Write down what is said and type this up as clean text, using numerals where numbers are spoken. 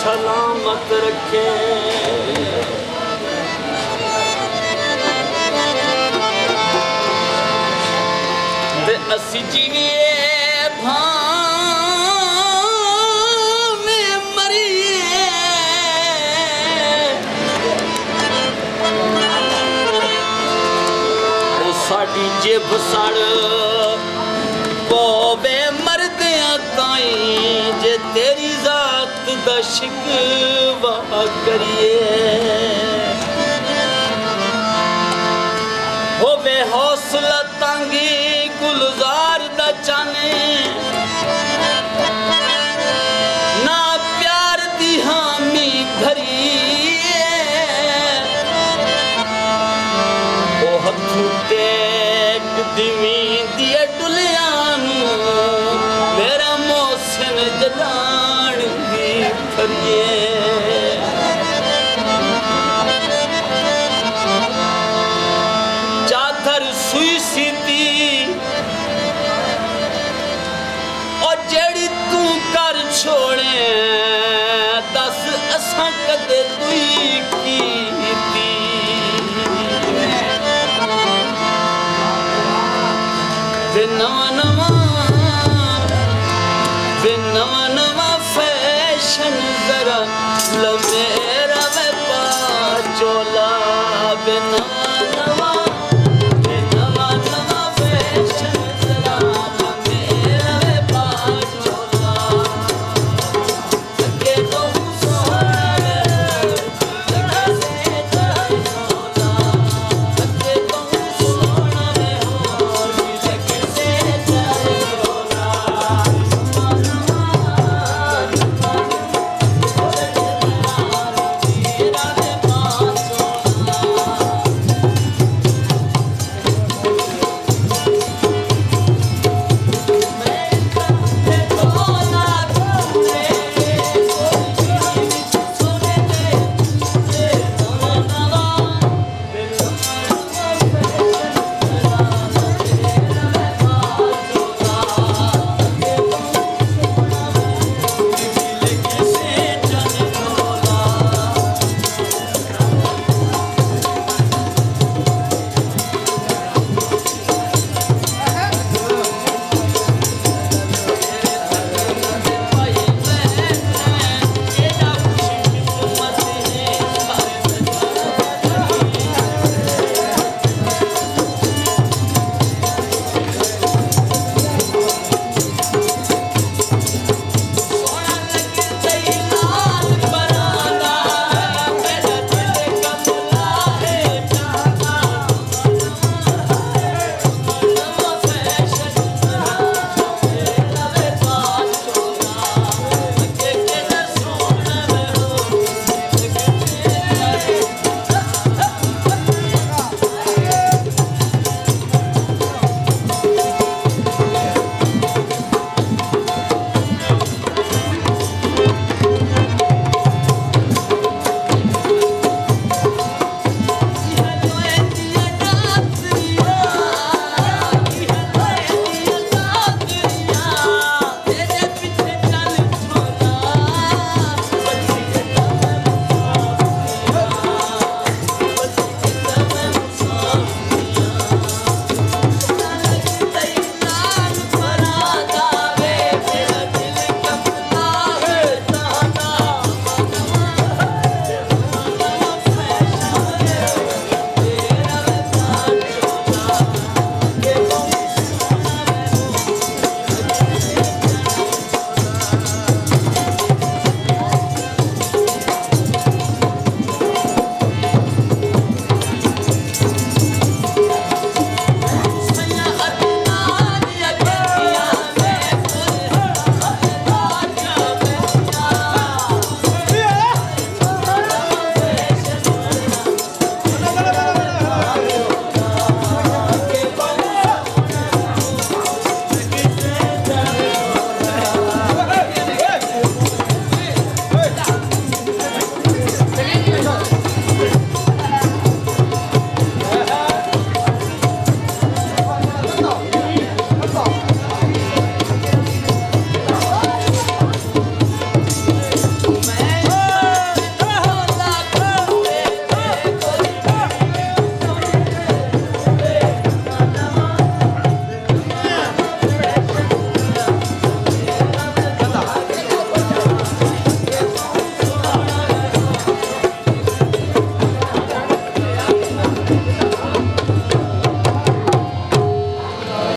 सलामत रखे। ते असी जीविए भावे मरिए, ओ साडी जिभ सड़ पोवे मरदियां ताई, जे तेरी जात दा शिकवा करिए। होवे हौसला तंगी गुलजार दा चाने, ना प्यार दी हामी भरिए। ओ हथू टेक दिवी दिए डुलियानू, मेरा मोहसिन जलान दी फरिए। चादर सुई सीती और जेड़ी तू कर छोड़े, दस असां कदे तुई कीती। वे नवा नवा फैशन जरा लमेरा वे पा चोला। वे नवा